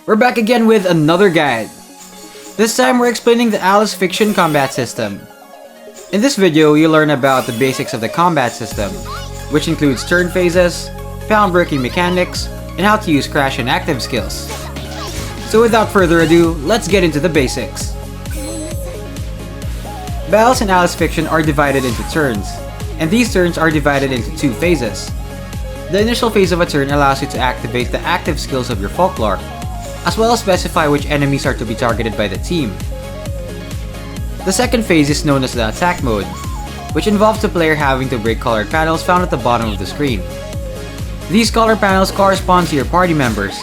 We're back again with another guide. This time we're explaining the Alice Fiction combat system. In this video, you'll learn about the basics of the combat system, which includes turn phases, pound breaking mechanics, and how to use crash and active skills. So without further ado, let's get into the basics. Battles in Alice Fiction are divided into turns, and these turns are divided into two phases. The initial phase of a turn allows you to activate the active skills of your Folklore, as well as specify which enemies are to be targeted by the team. The second phase is known as the attack mode, which involves the player having to break colored panels found at the bottom of the screen. These color panels correspond to your party members,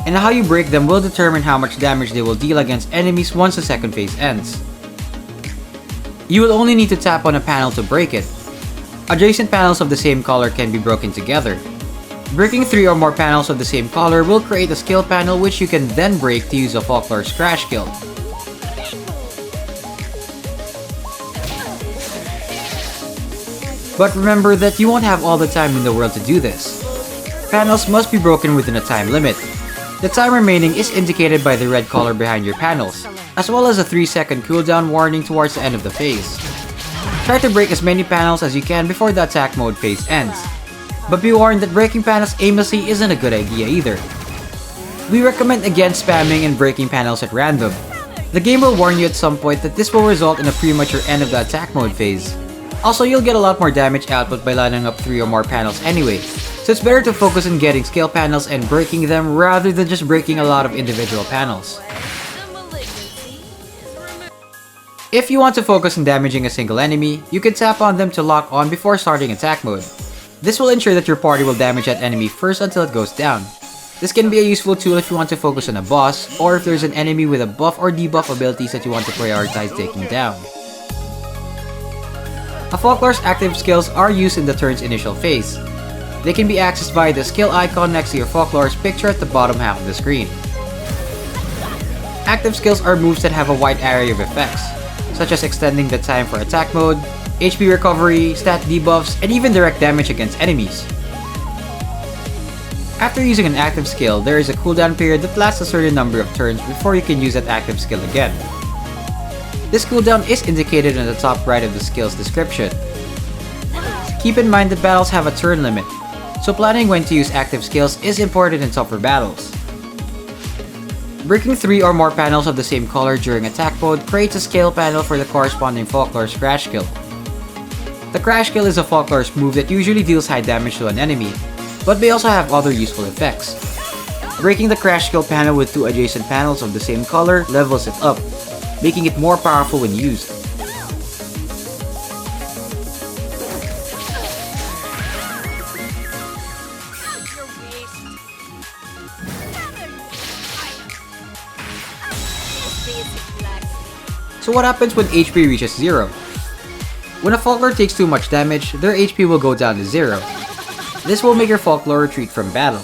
and how you break them will determine how much damage they will deal against enemies once the second phase ends. You will only need to tap on a panel to break it. Adjacent panels of the same color can be broken together. Breaking 3 or more panels of the same color will create a skill panel which you can then break to use a Folklore's crash skill. But remember that you won't have all the time in the world to do this. Panels must be broken within a time limit. The time remaining is indicated by the red color behind your panels, as well as a 3-second cooldown warning towards the end of the phase. Try to break as many panels as you can before the attack mode phase ends. But be warned that breaking panels aimlessly isn't a good idea either. We recommend against spamming and breaking panels at random. The game will warn you at some point that this will result in a premature end of the attack mode phase. Also, you'll get a lot more damage output by lining up 3 or more panels anyway, so it's better to focus on getting skill panels and breaking them rather than just breaking a lot of individual panels. If you want to focus on damaging a single enemy, you can tap on them to lock on before starting attack mode. This will ensure that your party will damage that enemy first until it goes down. This can be a useful tool if you want to focus on a boss, or if there's an enemy with a buff or debuff abilities that you want to prioritize taking down. A Folklore's active skills are used in the turn's initial phase. They can be accessed via the skill icon next to your Folklore's picture at the bottom half of the screen. Active skills are moves that have a wide array of effects, such as extending the time for attack mode, HP recovery, stat debuffs, and even direct damage against enemies. After using an active skill, there is a cooldown period that lasts a certain number of turns before you can use that active skill again. This cooldown is indicated in the top right of the skill's description. Keep in mind that battles have a turn limit, so planning when to use active skills is important in tougher battles. Breaking 3 or more panels of the same color during attack mode creates a skill panel for the corresponding Folklore's crash skill. The crash skill is a Folklore's move that usually deals high damage to an enemy, but may also have other useful effects. Breaking the crash skill panel with 2 adjacent panels of the same color levels it up, making it more powerful when used. So what happens when HP reaches 0? When a Folklore takes too much damage, their HP will go down to 0. This will make your Folklore retreat from battle.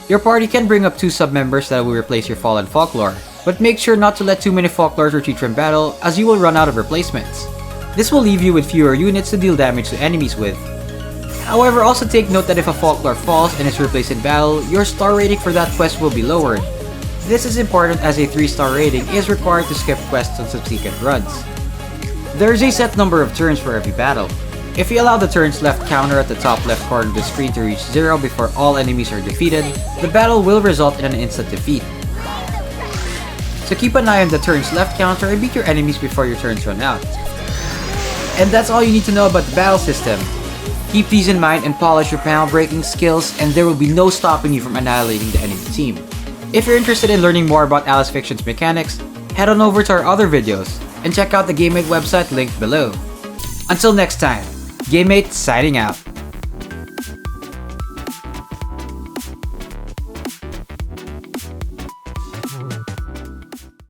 Your party can bring up 2 sub-members that will replace your fallen Folklore, but make sure not to let too many Folklores retreat from battle as you will run out of replacements. This will leave you with fewer units to deal damage to enemies with. However, also take note that if a Folklore falls and is replaced in battle, your star rating for that quest will be lowered. This is important as a 3-star rating is required to skip quests on subsequent runs. There is a set number of turns for every battle. If you allow the turns left counter at the top left corner of the screen to reach 0 before all enemies are defeated, the battle will result in an instant defeat. So keep an eye on the turns left counter and beat your enemies before your turns run out. And that's all you need to know about the battle system. Keep these in mind and polish your panel breaking skills, and there will be no stopping you from annihilating the enemy team. If you're interested in learning more about Alice Fiction's mechanics, head on over to our other videos and check out the GameMate website linked below. Until next time, GameMate signing out.